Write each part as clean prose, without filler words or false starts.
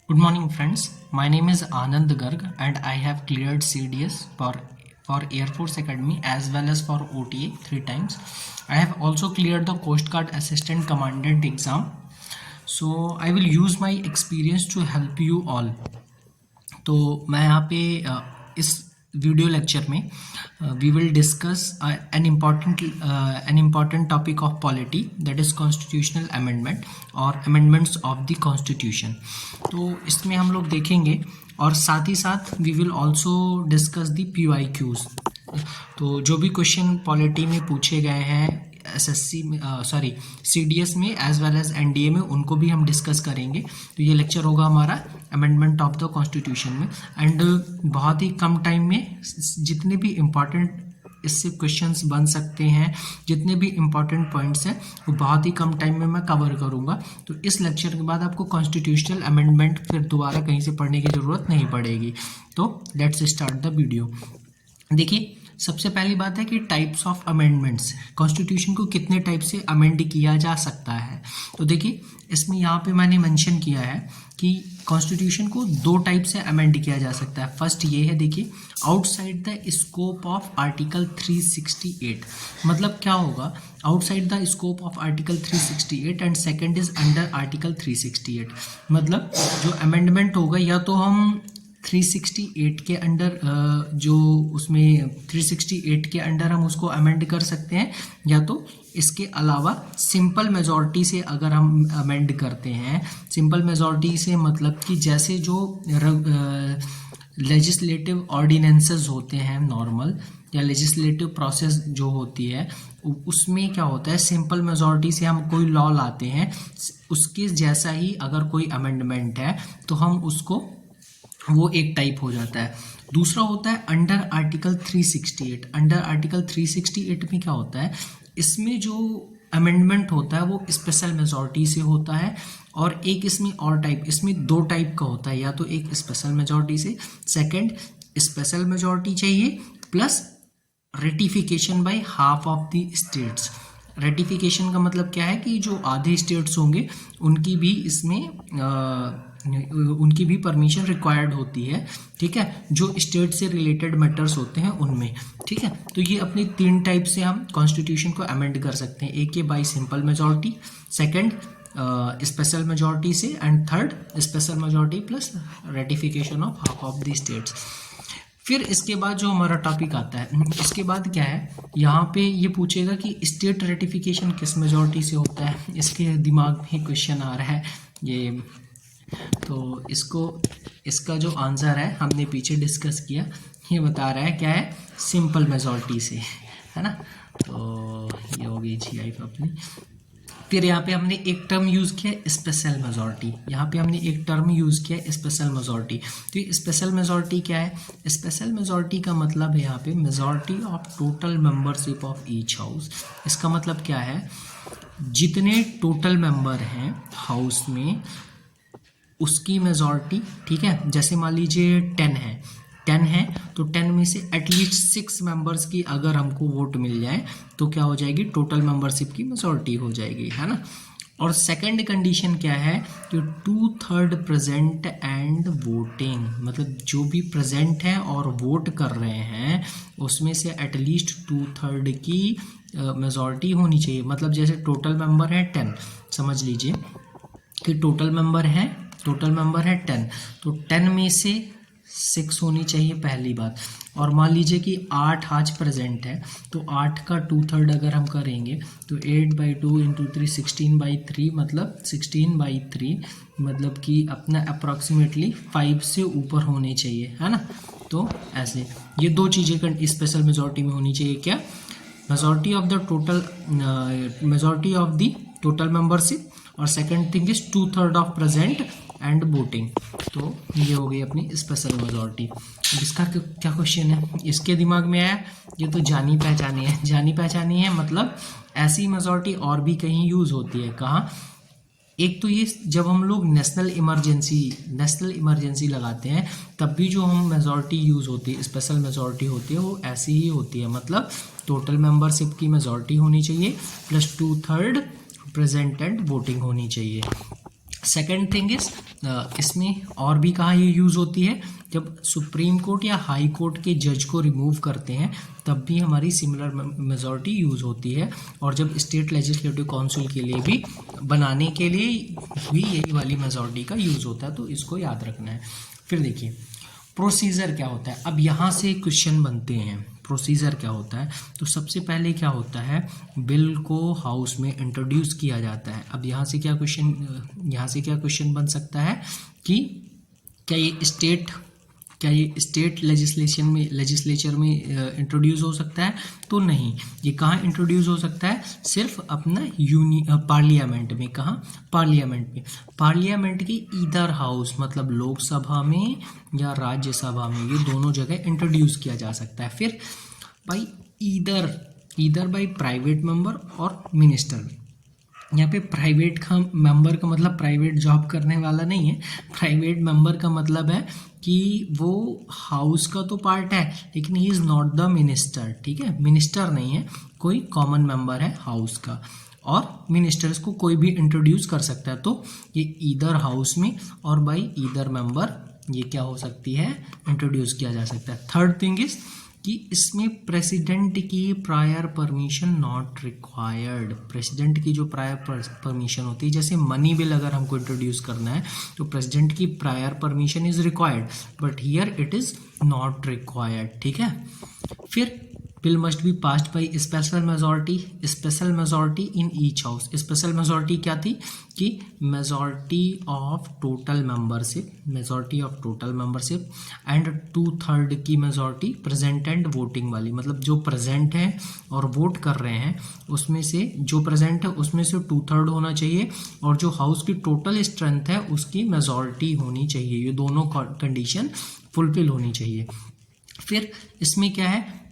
Good morning, friends. My name is Anand Garg, and I have cleared CDS for Air Force Academy as well as for OTA 3 times. I have also cleared the Coast Guard Assistant Commandant exam. So I will use my experience to help you all. तो मैं यहाँ पे इस video lecture में we will discuss an important topic of polity, that is constitutional amendment और amendments of the constitution. तो इसमें हम लोग देखेंगे और साथ ही साथ we will also discuss the PYQs। तो जो भी क्वेश्चन पॉलिटी में पूछे गए हैं एसएससी में, सॉरी CDS में एज वेल एज NDA में, उनको भी हम डिस्कस करेंगे। तो ये लेक्चर होगा हमारा अमेंडमेंट ऑफ द कॉन्स्टिट्यूशन में, एंड बहुत ही कम टाइम में जितने भी इम्पॉर्टेंट इससे क्वेश्चंस बन सकते हैं, जितने भी इम्पॉर्टेंट पॉइंट्स हैं, वो बहुत ही कम टाइम में मैं कवर करूँगा। तो इस लेक्चर के बाद आपको कॉन्स्टिट्यूशनल अमेंडमेंट फिर दोबारा कहीं से पढ़ने की ज़रूरत नहीं पड़ेगी। तो लेट्स स्टार्ट द वीडियो। देखिए, सबसे पहली बात है कि टाइप्स ऑफ अमेंडमेंट्स, कॉन्स्टिट्यूशन को कितने टाइप से अमेंड किया जा सकता है। तो देखिए, इसमें यहाँ पे मैंने मेंशन किया है कि कॉन्स्टिट्यूशन को 2 टाइप से अमेंड किया जा सकता है। फर्स्ट ये है, देखिए, outside the scope of article 368। मतलब क्या होगा, outside the scope of article 368, and second is under article 368। मतलब जो अमेंडमेंट होगा, या तो हम 368 के अंडर जो उसमें 368 के अंडर हम उसको अमेंड कर सकते हैं, या तो इसके अलावा सिंपल मेजॉरिटी से अगर हम अमेंड करते हैं। सिंपल मेजॉरिटी से मतलब कि जैसे जो लेजिस्लेटिव ऑर्डिनेंसेस होते हैं नॉर्मल, या लेजिस्लेटिव प्रोसेस जो होती है, उसमें क्या होता है, सिंपल मेजॉरिटी से हम कोई लॉ लाते हैं, उसके जैसा ही अगर कोई अमेंडमेंट है तो हम उसको, वो एक टाइप हो जाता है। दूसरा होता है अंडर आर्टिकल 368। अंडर आर्टिकल 368 में क्या होता है, इसमें जो अमेंडमेंट होता है वो स्पेशल मेजॉरिटी से होता है, और एक इसमें और टाइप, इसमें 2 टाइप का होता है। या तो एक स्पेशल मेजॉरिटी से, सेकंड स्पेशल मेजॉरिटी चाहिए plus ratification by half of the states. Ratification का मतलब क्या है कि जो आधे स्टेट्स होंगे उनकी भी इसमें उनकी भी परमिशन रिक्वायर्ड होती है, ठीक है, जो स्टेट से रिलेटेड मैटर्स होते हैं उनमें, ठीक है। तो ये अपने 3 टाइप से हम कॉन्स्टिट्यूशन को अमेंड कर सकते हैं। एक है by simple majority, second special majority से, and third special majority plus ratification of half of the states. फिर इसके बाद जो हमारा टॉपिक आता है, इसके बाद क्या है, यहाँ पे ये पूछेगा कि स्टेट रेटिफिकेशन किस मेजॉरिटी से होता है। इसके दिमाग में क्वेश्चन आ रहा है ये, तो इसका जो आंसर है हमने पीछे डिस्कस किया, ये बता रहा है क्या है, सिंपल मेजॉरिटी से, है ना। तो ये हो गई GI अपनी। फिर यहाँ पे हमने एक टर्म यूज़ किया स्पेशल मेजॉरिटी। यहाँ पे हमने एक टर्म यूज़ किया स्पेशल मेजॉरिटी। तो ये स्पेशल मेजॉरिटी क्या है, स्पेशल मेजॉरिटी का मतलब है यहाँ पे majority of total membership of each house. इसका मतलब क्या है, जितने टोटल मेंबर हैं हाउस में उसकी मेजॉरिटी, ठीक है। जैसे मान लीजिए 10 है तो 10 में से एटलीस्ट 6 मेंबर्स की अगर हमको वोट मिल जाए तो क्या हो जाएगी, टोटल मेंबरशिप की मेजॉरिटी हो जाएगी, है ना। और सेकंड कंडीशन क्या है कि 2/3 प्रेजेंट एंड वोटिंग। मतलब जो भी प्रेजेंट है और वोट कर रहे हैं उसमें से एटलीस्ट 2/3 की मेजॉरिटी होनी चाहिए। मतलब जैसे टोटल मेंबर है 10, समझ लीजिए कि टोटल मेंबर है 10, तो 10 में से 6 होनी चाहिए, पहली बात। और मान लीजिए कि 8 आज प्रेजेंट है, तो 8 का 2/3 अगर हम करेंगे तो 8/2 × 3 16/3, मतलब 16/3, मतलब कि अपना अप्रॉक्सीमेटली 5 से ऊपर होने चाहिए, है ना। तो ऐसे ये 2 चीज़ें स्पेशल मेजॉरिटी में होनी चाहिए, क्या, majority of the total membership, और second thing is 2/3 of present and voting. तो ये हो गई अपनी स्पेशल मेजॉरिटी। इसका क्या क्वेश्चन है, इसके दिमाग में आया, ये तो जानी पहचानी है। मतलब ऐसी मेजॉरिटी और भी कहीं यूज़ होती है, कहाँ, एक तो ये जब हम लोग नेशनल इमरजेंसी लगाते हैं तब भी जो हम मेजॉरिटी यूज़ होती है, स्पेशल मेजॉरिटी होती है, वो ऐसी ही होती है। मतलब टोटल मेंबरशिप की मेजॉरिटी होनी चाहिए प्लस 2/3 प्रेजेंट एंड वोटिंग होनी चाहिए। सेकेंड थिंग इज इसमें और भी कहाँ ये यूज़ होती है, जब सुप्रीम कोर्ट या हाई कोर्ट के जज को रिमूव करते हैं तब भी हमारी सिमिलर मेजॉरिटी यूज़ होती है, और जब स्टेट लेजिस्लेटिव काउंसिल के लिए भी बनाने के लिए भी यही वाली मेजॉरिटी का यूज़ होता है, तो इसको याद रखना है। फिर देखिए प्रोसीजर क्या होता है। अब यहाँ से क्वेश्चन बनते हैं प्रोसीजर क्या होता है। तो सबसे पहले क्या होता है, बिल को हाउस में इंट्रोड्यूस किया जाता है। अब यहाँ से क्या क्वेश्चन बन सकता है कि क्या ये स्टेट लेजिस्लेचर में इंट्रोड्यूस हो सकता है, तो नहीं। ये कहाँ इंट्रोड्यूस हो सकता है, सिर्फ अपना पार्लियामेंट में। कहाँ, पार्लियामेंट में। पार्लियामेंट की ईदर हाउस मतलब लोकसभा में या राज्यसभा में, ये दोनों जगह इंट्रोड्यूस किया जा सकता है। फिर by either by private member और मिनिस्टर। यहाँ पे प्राइवेट का मेंबर का मतलब प्राइवेट जॉब करने वाला नहीं है। प्राइवेट मेंबर का मतलब है कि वो हाउस का तो पार्ट है लेकिन he is not the minister, ठीक है, मिनिस्टर नहीं है, कोई कॉमन मेंबर है हाउस का। और मिनिस्टर्स को कोई भी इंट्रोड्यूस कर सकता है, तो ये ईदर हाउस में और बाई ईदर मेंबर ये क्या हो सकती है, इंट्रोड्यूस किया जा सकता है। थर्ड थिंग इज कि इसमें प्रेसिडेंट की prior permission not required. President की जो प्रायर परमिशन होती है, जैसे मनी बिल अगर हमको इंट्रोड्यूस करना है तो प्रेसिडेंट की prior permission is required, but here it is not required, ठीक है। फिर bill must be passed by special majority in each house. Special majority क्या थी कि majority of total membership and 2/3 की मेजॉरिटी प्रेजेंट एंड वोटिंग वाली, मतलब जो प्रेजेंट है और वोट कर रहे हैं उसमें से, जो प्रेजेंट है उसमें से 2/3 होना चाहिए, और जो हाउस की टोटल स्ट्रेंथ है उसकी मेजॉरिटी होनी चाहिए। ये दोनों कंडीशन फुलफिल होनी चाहिए। फिर इसमें क्या है,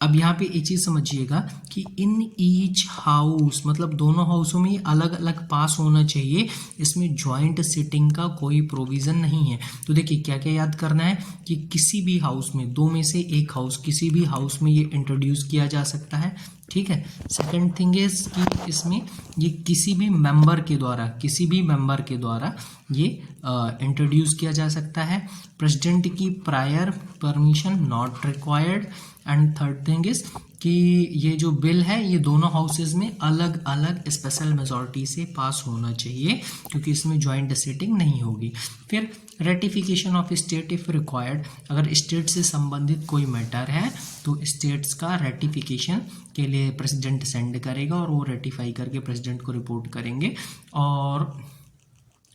अब यहाँ पे एक चीज़ समझिएगा कि इन ईच हाउस मतलब दोनों हाउसों में अलग अलग पास होना चाहिए, इसमें जॉइंट सिटिंग का कोई प्रोविज़न नहीं है। तो देखिए क्या क्या याद करना है कि किसी भी हाउस में, दो में से एक हाउस, किसी भी हाउस में ये इंट्रोड्यूस किया जा सकता है, ठीक है। सेकंड थिंग इज कि इसमें ये किसी भी मेंबर के द्वारा ये इंट्रोड्यूस किया जा सकता है। प्रेसिडेंट की prior permission not required. And third thing is कि ये जो बिल है ये दोनों हाउसेज में अलग अलग स्पेशल मेजॉरिटी से पास होना चाहिए, क्योंकि इसमें जॉइंट सिटिंग नहीं होगी। फिर ratification of state if required, अगर स्टेट से संबंधित कोई मैटर है तो स्टेट्स का रेटिफिकेशन के लिए प्रेसिडेंट सेंड करेगा और वो रेटिफाई करके प्रेसिडेंट को रिपोर्ट करेंगे और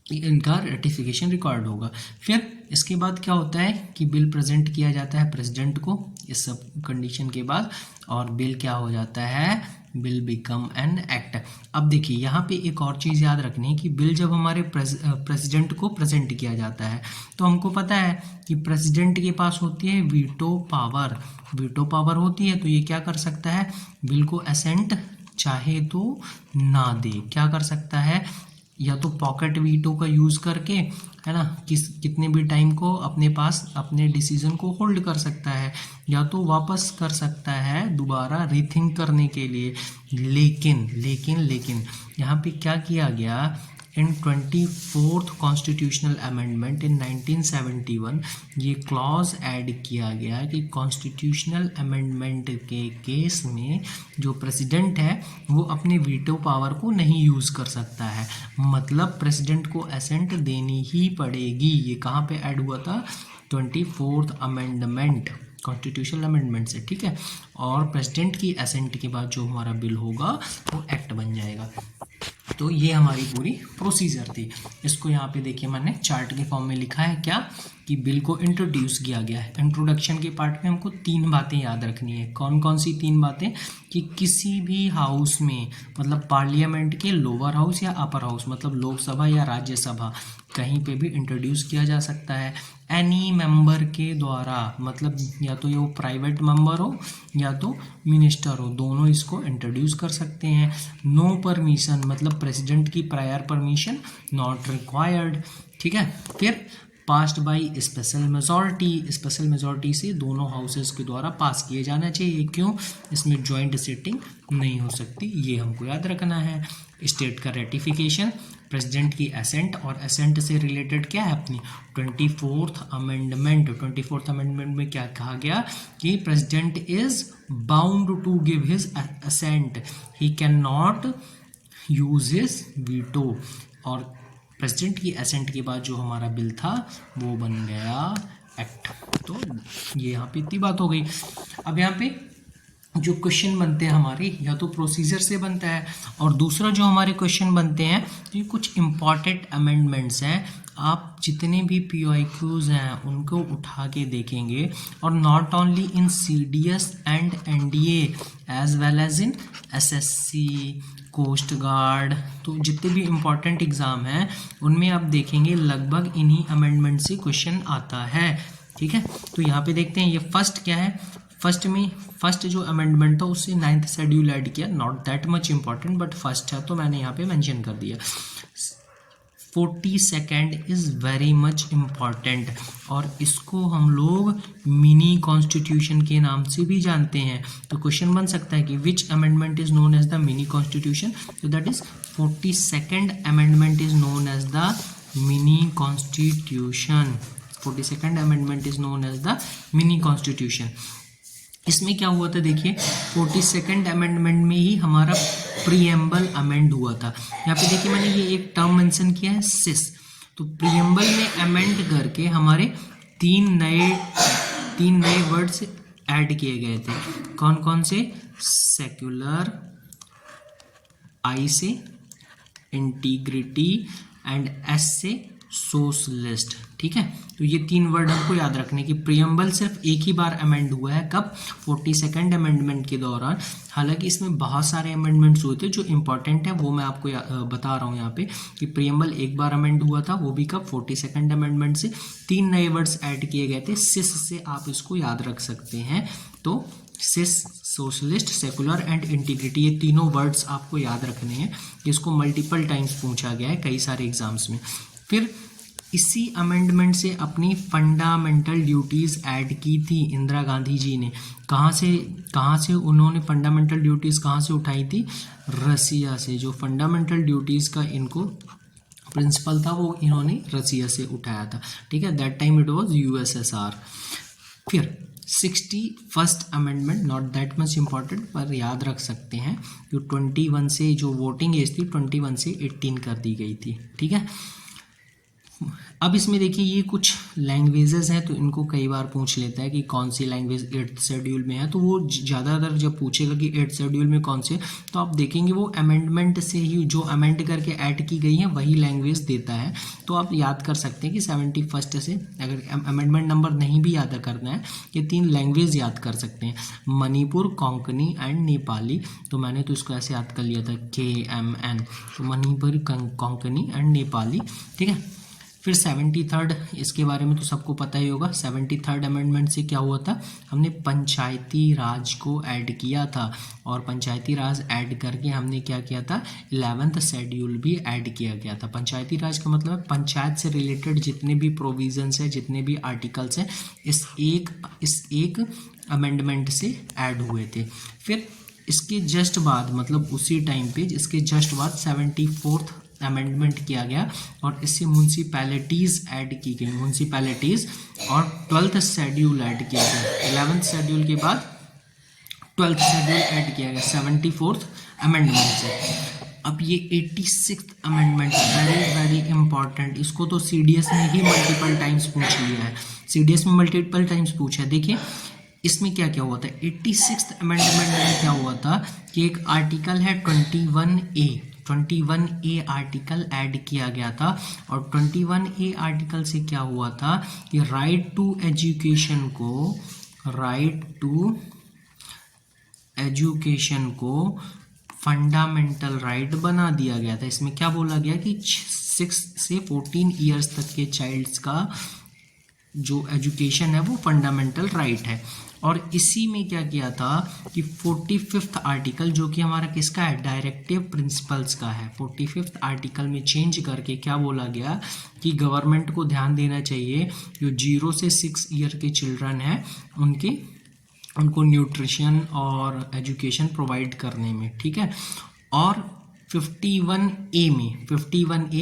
इनका रेटिफिकेशन रिकॉर्ड होगा। फिर इसके बाद क्या होता है कि बिल प्रेजेंट किया जाता है प्रेसिडेंट को इस सब कंडीशन के बाद, और बिल क्या हो जाता है, बिल बिकम एन एक्ट। अब देखिए यहाँ पे एक और चीज़ याद रखनी है कि बिल जब हमारे प्रेसिडेंट को प्रेजेंट किया जाता है तो हमको पता है कि प्रेसिडेंट के पास होती है वीटो पावर होती है। तो ये क्या कर सकता है, बिल को असेंट चाहे तो ना दे, क्या कर सकता है, या तो पॉकेट वीटो का यूज़ करके, है ना, कितने भी टाइम को अपने पास अपने डिसीजन को होल्ड कर सकता है, या तो वापस कर सकता है दोबारा रीथिंक करने के लिए। लेकिन यहाँ पे क्या किया गया, इन 24th कॉन्स्टिट्यूशनल अमेंडमेंट इन 1971 ये क्लॉज ऐड किया गया कि कॉन्स्टिट्यूशनल अमेंडमेंट के केस में जो प्रेसिडेंट है वो अपने वीटो पावर को नहीं यूज़ कर सकता है, मतलब प्रेसिडेंट को असेंट देनी ही पड़ेगी। ये कहाँ पे ऐड हुआ था, 24th अमेंडमेंट, कॉन्स्टिट्यूशनल अमेंडमेंट से, ठीक है। और प्रेसिडेंट की असेंट के बाद जो हमारा बिल होगा वो एक्ट बन जाएगा। तो ये हमारी पूरी प्रोसीजर थी। इसको यहाँ पे देखिए मैंने चार्ट के फॉर्म में लिखा है क्या, कि बिल को इंट्रोड्यूस किया गया है। इंट्रोडक्शन के पार्ट में हमको 3 बातें याद रखनी है। कौन कौन सी 3 बातें, कि किसी भी हाउस में मतलब पार्लियामेंट के लोअर हाउस या अपर हाउस मतलब लोकसभा या राज्यसभा कहीं पे भी इंट्रोड्यूस किया जा सकता है। एनी मेंबर के द्वारा, मतलब या तो ये वो प्राइवेट मेंबर हो या तो मिनिस्टर हो, दोनों इसको इंट्रोड्यूस कर सकते हैं। नो परमिशन मतलब प्रेसिडेंट की प्रायर परमिशन नॉट रिक्वायर्ड, ठीक है। फिर passed by special majority, special majority से दोनों हाउसेस के द्वारा पास किए जाना चाहिए। क्यों? इसमें जॉइंट सिटिंग नहीं हो सकती, ये हमको याद रखना है। स्टेट का रेटिफिकेशन, प्रेसिडेंट की असेंट, और असेंट से रिलेटेड क्या है अपनी 24th अमेंडमेंट। 24th अमेंडमेंट में क्या कहा गया कि president is bound to give his assent, he can not use his veto. और प्रेसिडेंट की असेंट के बाद जो हमारा बिल था वो बन गया एक्ट। तो ये यहाँ पे इतनी बात हो गई। अब यहाँ पे जो क्वेश्चन बनते हैं हमारे, या तो प्रोसीजर से बनता है, और दूसरा जो हमारे क्वेश्चन बनते हैं ये कुछ इम्पॉर्टेंट अमेंडमेंट्स हैं। आप जितने भी PYQs हैं उनको उठा के देखेंगे, और not only in CDS and NDA as well as in SSC, coast guard, तो जितने भी इम्पॉर्टेंट एग्ज़ाम हैं उनमें आप देखेंगे लगभग इन्हीं अमेंडमेंट से क्वेश्चन आता है। ठीक है, तो यहाँ पे देखते हैं ये फर्स्ट क्या है। फर्स्ट जो अमेंडमेंट था उससे 9th शेड्यूल ऐड किया, not that much important but first है तो मैंने यहाँ पे मेंशन कर दिया। 42nd is very much important, और इसको हम लोग मिनी कॉन्स्टिट्यूशन के नाम से भी जानते हैं। तो क्वेश्चन बन सकता है कि which amendment is known as the mini constitution, तो that is 42nd amendment is known as the mini constitution. 42nd amendment is known as the mini constitution. इसमें क्या हुआ था देखिए, 42nd अमेंडमेंट में ही हमारा प्रीएम्बल अमेंड हुआ था। यहाँ पे देखिए मैंने ये एक टर्म मेंशन किया है सिस, तो प्रीएम्बल में अमेंड करके हमारे तीन नए वर्ड्स ऐड किए गए थे। कौन कौन से? सेक्युलर, आई से इंटीग्रिटी, एंड एस से सोशलिस्ट। ठीक है, तो ये 3 वर्ड हमको याद रखने की। प्रीएम्बल सिर्फ एक ही बार अमेंड हुआ है, कब? 42nd अमेंडमेंट के दौरान। हालांकि इसमें बहुत सारे अमेंडमेंट्स हुए थे, जो इंपॉर्टेंट है वो मैं आपको बता रहा हूँ यहाँ पे कि प्रीएम्बल एक बार अमेंड हुआ था, वो भी कब? 42nd अमेंडमेंट से। 3 नए वर्ड्स ऐड किए गए थे। सिस से आप इसको याद रख सकते हैं। तो सिस, सोशलिस्ट, सेकुलर एंड इंटीग्रिटी, ये तीनों वर्ड्स आपको याद रखने हैं। इसको मल्टीपल टाइम्स पूछा गया है कई सारे एग्जाम्स में। फिर इसी अमेंडमेंट से अपनी फंडामेंटल ड्यूटीज़ ऐड की थी इंदिरा गांधी जी ने। कहाँ से उन्होंने फंडामेंटल ड्यूटीज़ कहाँ से उठाई थी? रसिया से। जो फंडामेंटल ड्यूटीज़ का इनको प्रिंसिपल था वो इन्होंने रसिया से उठाया था। ठीक है, that time it was USSR। फिर 61st amendment, not that much important पर याद रख सकते हैं कि 21 से जो वोटिंग एज थी 21 से 18 कर दी गई थी। ठीक है, अब इसमें देखिए ये कुछ लैंग्वेजेस हैं, तो इनको कई बार पूछ लेता है कि कौन सी लैंग्वेज 8th शेड्यूल में है। तो वो ज़्यादातर जब पूछेगा कि 8th शेड्यूल में कौन से, तो आप देखेंगे वो अमेंडमेंट से ही जो अमेंड करके ऐड की गई है वही लैंग्वेज देता है। तो आप याद कर सकते हैं कि 71st से, अगर अमेंडमेंट नंबर नहीं भी याद करना है, ये 3 लैंग्वेज याद कर सकते हैं, मणिपुर, कोंकणी एंड नेपाली। तो मैंने तो इसको ऐसे याद कर लिया था KMN, तो मणिपुर, कोंकणी एंड नेपाली। ठीक है, फिर 73rd, इसके बारे में तो सबको पता ही होगा। 73rd अमेंडमेंट से क्या हुआ था? हमने पंचायती राज को ऐड किया था, और पंचायती राज ऐड करके हमने क्या किया था? 11th शेड्यूल भी ऐड किया गया था। पंचायती राज का मतलब पंचायत से रिलेटेड जितने भी प्रोविजंस हैं, जितने भी आर्टिकल्स हैं, इस एक अमेंडमेंट से ऐड हुए थे। फिर इसके जस्ट बाद, मतलब उसी टाइम पे इसके जस्ट बाद 74th अमेंडमेंट किया गया, और इससे म्यूनसिपैलिटीज़ ऐड की गई, म्यूनसिपैलिटीज़, और 12th शेड्यूल ऐड किया गया। 11th शेड्यूल के बाद 12th शेड्यूल ऐड किया गया 74th अमेंडमेंट से। अब ये 86th अमेंडमेंट वेरी इंपॉर्टेंट, इसको तो CDS में ही मल्टीपल टाइम्स पूछ लिया है। CDS में मल्टीपल टाइम्स पूछा है। देखिए इसमें क्या क्या हुआ था? 86th अमेंडमेंट में क्या हुआ था कि एक आर्टिकल है 21A आर्टिकल ऐड किया गया था, और 21A आर्टिकल से क्या हुआ था कि राइट टू एजुकेशन को फंडामेंटल राइट बना दिया गया था। इसमें क्या बोला गया कि 6 से 14 ईयर्स तक के चाइल्ड्स का जो एजुकेशन है वो फंडामेंटल राइट है। और इसी में क्या किया था कि 45th आर्टिकल जो कि हमारा किसका है, डायरेक्टिव प्रिंसिपल्स का है, 45th आर्टिकल में चेंज करके क्या बोला गया कि गवर्नमेंट को ध्यान देना चाहिए जो 0 से 6 ईयर के चिल्ड्रन हैं उनको न्यूट्रिशन और एजुकेशन प्रोवाइड करने में, ठीक है। और 51A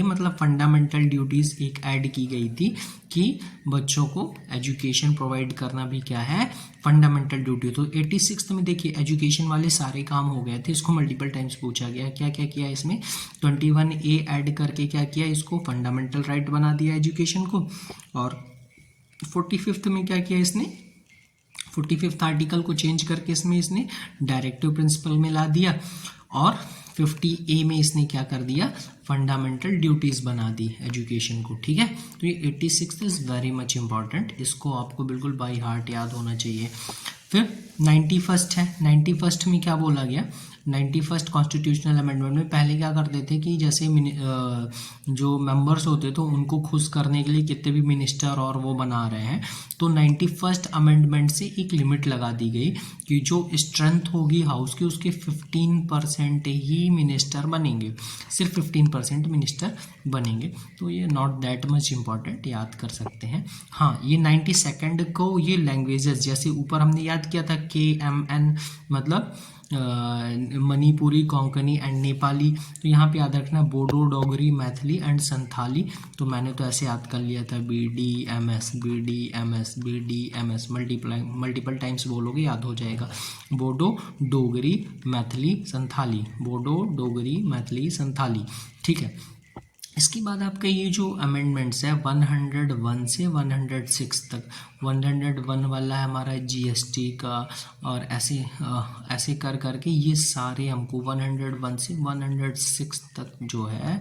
मतलब फंडामेंटल ड्यूटीज़ एक ऐड की गई थी कि बच्चों को एजुकेशन प्रोवाइड करना भी क्या है, फंडामेंटल ड्यूटी। तो 86 में देखिए एजुकेशन वाले सारे काम हो गए थे, इसको मल्टीपल टाइम्स पूछा गया क्या क्या किया इसमें, 21A ऐड करके क्या किया, इसको फंडामेंटल राइट बना दिया एजुकेशन को। और 45th में क्या किया इसने, 45th आर्टिकल को चेंज करके इसने डायरेक्टिव प्रिंसिपल में ला दिया। और 50A में इसने क्या कर दिया, फंडामेंटल ड्यूटीज़ बना दी एजुकेशन को, ठीक है। तो ये 86 इज़ वेरी मच इम्पॉर्टेंट, इसको आपको बिल्कुल बाई हार्ट याद होना चाहिए। फिर 91st है, 91st में क्या बोला गया, 91st कॉन्स्टिट्यूशनल अमेंडमेंट में पहले क्या करते थे कि जैसे जो मेंबर्स होते तो उनको खुश करने के लिए कितने भी मिनिस्टर और वो बना रहे हैं, तो 91st अमेंडमेंट से एक लिमिट लगा दी गई कि जो स्ट्रेंथ होगी हाउस की उसके 15% ही मिनिस्टर बनेंगे, सिर्फ 15% मिनिस्टर बनेंगे। तो ये नॉट दैट मच इम्पॉर्टेंट, याद कर सकते हैं। हाँ, ये 92nd को ये लैंग्वेजेस जैसे ऊपर हमने याद किया था KMN मतलब मणिपुरी, कोंकणी एंड नेपाली, तो यहाँ पे याद रखना बोडो, डोगरी, मैथिली एंड संथाली। तो मैंने तो ऐसे याद कर लिया था BDMS मल्टीपल टाइम्स बोलोगे याद हो जाएगा, बोडो, डोगरी, मैथिली, संथाली, बोडो, डोगरी, मैथिली, संथाली, ठीक है। इसके बाद आपका ये जो अमेंडमेंट्स है 101 से 106 तक, 101 वाला है हमारा GST का, और ऐसे कर करके ये सारे हमको 101 से 106 तक जो है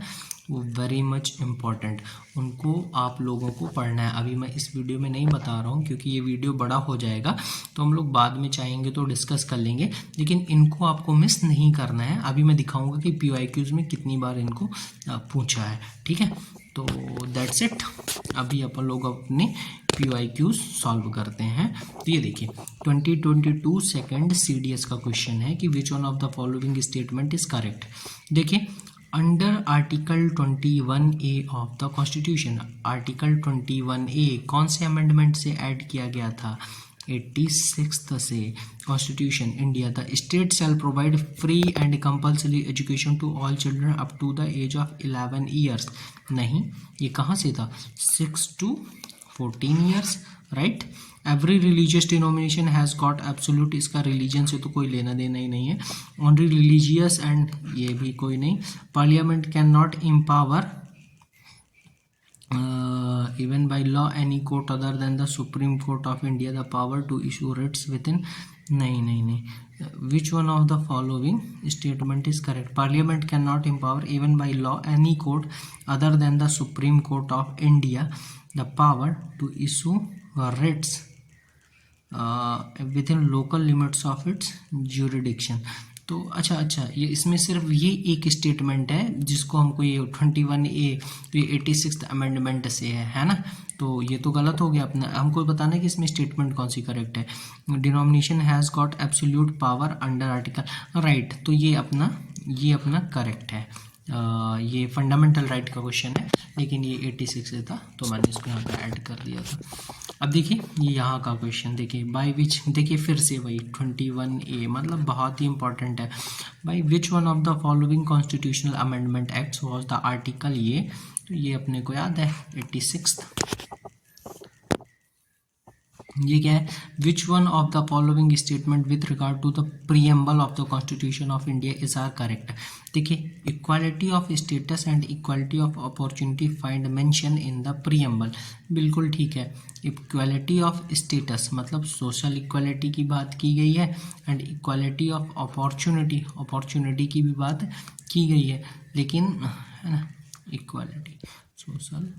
वो वेरी मच इम्पॉर्टेंट, उनको आप लोगों को पढ़ना है। अभी मैं इस वीडियो में नहीं बता रहा हूँ क्योंकि ये वीडियो बड़ा हो जाएगा, तो हम लोग बाद में चाहेंगे तो डिस्कस कर लेंगे, लेकिन इनको आपको मिस नहीं करना है। अभी मैं दिखाऊंगा कि PYQs में कितनी बार इनको पूछा है, ठीक है। तो दैट्स इट, अभी अपन लोग अपने PYQs सॉल्व करते हैं। तो ये देखिए 2022 सेकेंड CDS का क्वेश्चन है कि which one of the following statement is correct. देखिए under article 21A of the constitution, article 21A कौन से अमेंडमेंट से ऐड किया गया था, 86 से। Constitution India, the state shall provide free and compulsory education to all children up to the age of 11 years. नहीं, ये कहाँ से था, 6 to 14 years, right. Every religious denomination has got absolute, इसका रिलीजन से तो कोई लेना देना ही नहीं है। ओनली रिलीजियस एंड ये भी कोई नहीं। Parliament can not empower even by law any court other than the Supreme Court of India the power to issue writs within, नहीं, which one of the following statement is correct, Parliament cannot empower even by law any court other than the Supreme Court of India the power to issue writs within local limits of its jurisdiction। तो अच्छा ये इसमें सिर्फ ये एक statement है जिसको हमको ये 21A, तो ये 86th अमेंडमेंट से है ना, तो ये तो गलत हो गया अपना। हमको बताना है कि इसमें स्टेटमेंट कौन सी करेक्ट है। Denomination has got absolute power under article, right, तो ये अपना करेक्ट है। ये फंडामेंटल राइट का क्वेश्चन है, लेकिन ये 86 से था तो मैंने इसको यहाँ पे ऐड कर दिया था। अब देखिए ये यहाँ का क्वेश्चन देखिए, बाय विच, देखिए फिर से वही 21A मतलब बहुत ही इंपॉर्टेंट है। By which one of the following constitutional amendment acts was the article, ये तो ये अपने को याद है 86। ये क्या है, which one of the following statement with regard to the preamble of the constitution of India is are correct. देखिए equality of status and equality of opportunity find mention in the preamble, बिल्कुल ठीक है। Equality of status मतलब social equality की बात की गई है, एंड इक्वालिटी ऑफ अपॉर्चुनिटी की भी बात की गई है, लेकिन है ना, equality social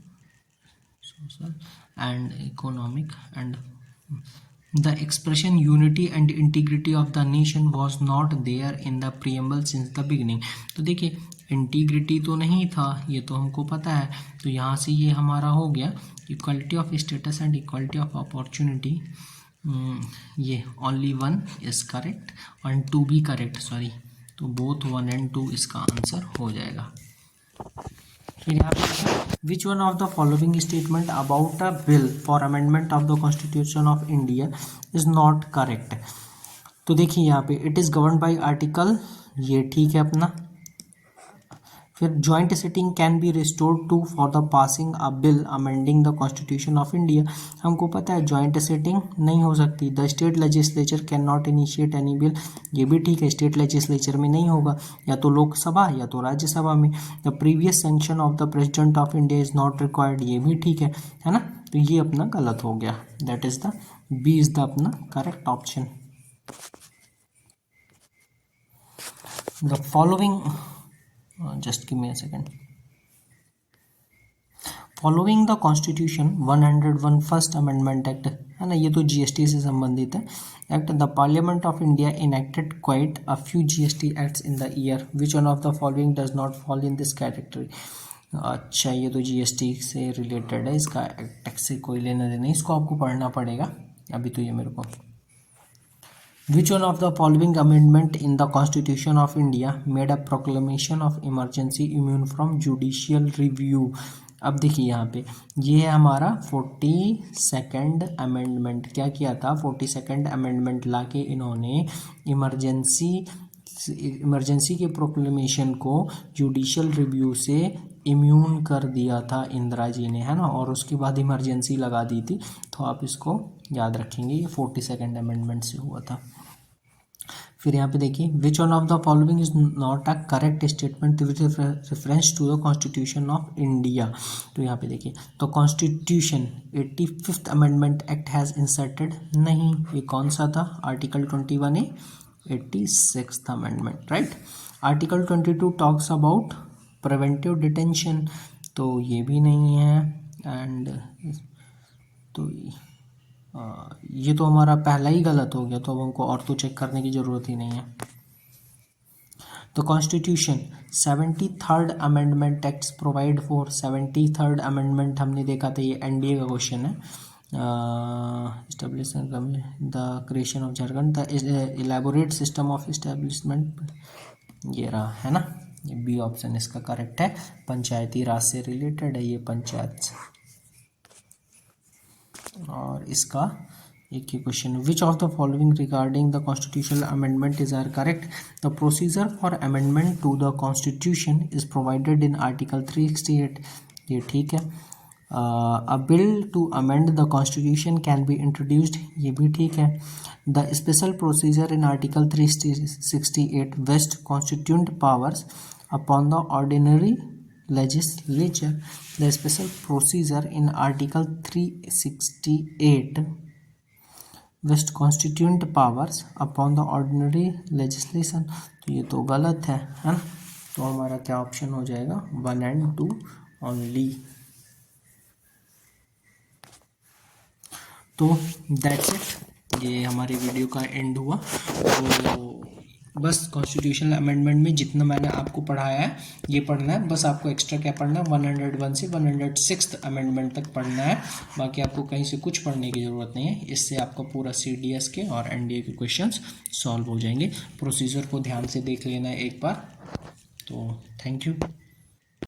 and economic and the expression unity and integrity of the nation was not there in the preamble since the beginning। तो देखिए इंटीग्रिटी तो नहीं था, ये तो हमको पता है। तो यहाँ से ये हमारा हो गया equality of status and equality of opportunity. ये ओनली 1 इज करेक्ट एंड 2 भी करेक्ट, सॉरी। तो बोथ 1 एंड 2 इसका आंसर हो जाएगा। फिर यहाँ पे विच one of the following statement about a bill for amendment of the constitution of India is not correct. तो देखिए यहाँ पे it is govern by article, ये ठीक है अपना। फिर joint sitting can be restored to for the passing a bill amending the constitution of India. हमको पता है जॉइंट सिटिंग नहीं हो सकती। The state legislature can not initiate any bill, ये भी ठीक है, स्टेट लेजिस्लेचर में नहीं होगा, या तो लोकसभा या तो राज्यसभा में। The previous sanction of the president of India is not required, ये भी ठीक है ना। तो ये अपना गलत हो गया, that is the B is the अपना correct option. The following just give me a second. Following the constitution 101 first amendment act है ना, ये तो जीएसटी से संबंधित है act. The parliament of India enacted quite a few GST acts in the year, which one of the following does not fall in this category. अच्छा, ये तो जीएसटी से रिलेटेड है, इसका टैक्स से कोई लेना देना नहीं, इसको आपको पढ़ना पड़ेगा। अभी तो ये मेरे को Which one of the following amendment in the Constitution of India made a proclamation of emergency immune from judicial review? अब देखिए यहाँ पे ये है हमारा 42nd अमेंडमेंट। क्या किया था, 42nd अमेंडमेंट लाके इन्होंने इमरजेंसी के प्रोक्लेमेशन को जुडिशियल रिव्यू से इम्यून कर दिया था इंदिरा जी ने, है ना, और उसके बाद इमरजेंसी लगा दी थी। तो आप इसको याद रखेंगे, ये 42nd अमेंडमेंट से हुआ था। फिर यहाँ पे देखिए which one of the following is not a correct statement with reference to the constitution of India. तो यहाँ पे देखिए तो constitution 85th amendment act has inserted, नहीं, ये कौन सा था, article 21 A 86th amendment, right. Article 22 talks about preventive detention, तो ये भी नहीं है। एंड तो ये तो हमारा पहला ही गलत हो गया, तो अब हमको और तो चेक करने की ज़रूरत ही नहीं है। तो constitution 73rd amendment acts provide for, 73rd amendment हमने देखा था, ये एनडीए का क्वेश्चन है। Establish the creation of Jharkhand, the elaborate system of establishment, ये रहा, है ना, ये बी ऑप्शन इसका करेक्ट है। पंचायती राज से रिलेटेड है ये, पंचायत से। और इसका एक ही question, which of the following regarding the constitutional amendment is are correct. The procedure for amendment to the constitution is provided in article 368, ये ठीक है। A bill to amend the constitution can be introduced, ये भी ठीक है। The special procedure in article 368 vest constituent powers upon the ordinary legislature. The special procedure in article 368 vest constituent powers upon the ordinary legislation, तो ये तो गलत है ना। तो हमारा क्या ऑप्शन हो जाएगा, 1 and 2 ओनली। तो दैट्स इट, ये हमारी वीडियो का एंड हुआ। तो बस कॉन्स्टिट्यूशनल अमेंडमेंट में जितना मैंने आपको पढ़ाया है ये पढ़ना है, बस आपको एक्स्ट्रा क्या पढ़ना है, 101 से 106th अमेंडमेंट तक पढ़ना है। बाकी आपको कहीं से कुछ पढ़ने की ज़रूरत नहीं है, इससे आपका पूरा CDS के और NDA के क्वेश्चंस सॉल्व हो जाएंगे। प्रोसीजर को ध्यान से देख लेना है एक बार। तो थैंक यू।